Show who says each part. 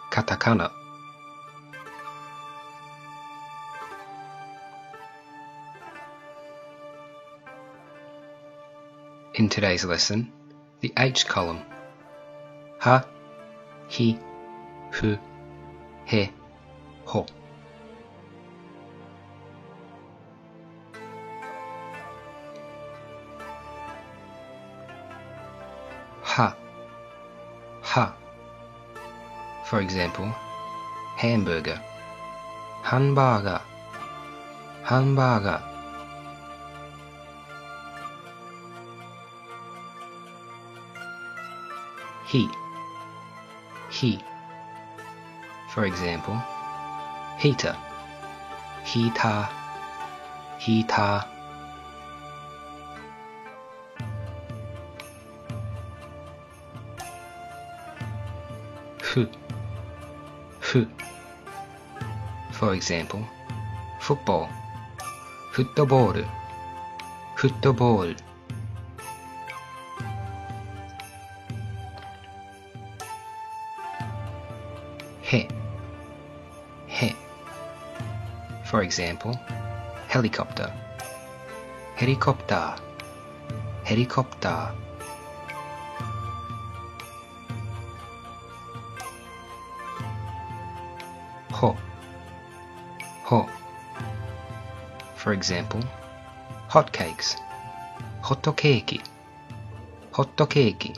Speaker 1: カタカナ In today's lesson, the H column. Ha, hi, fu, he, ho. Ha, ha. For example, hamburger, hamburger, hamburger. He. For example, heater, heater, heater. Fu. For example, football, football, football. He. For example, helicopter, helicopter, helicopter. Ho. For example, hot cakes, hot cake, hot cake.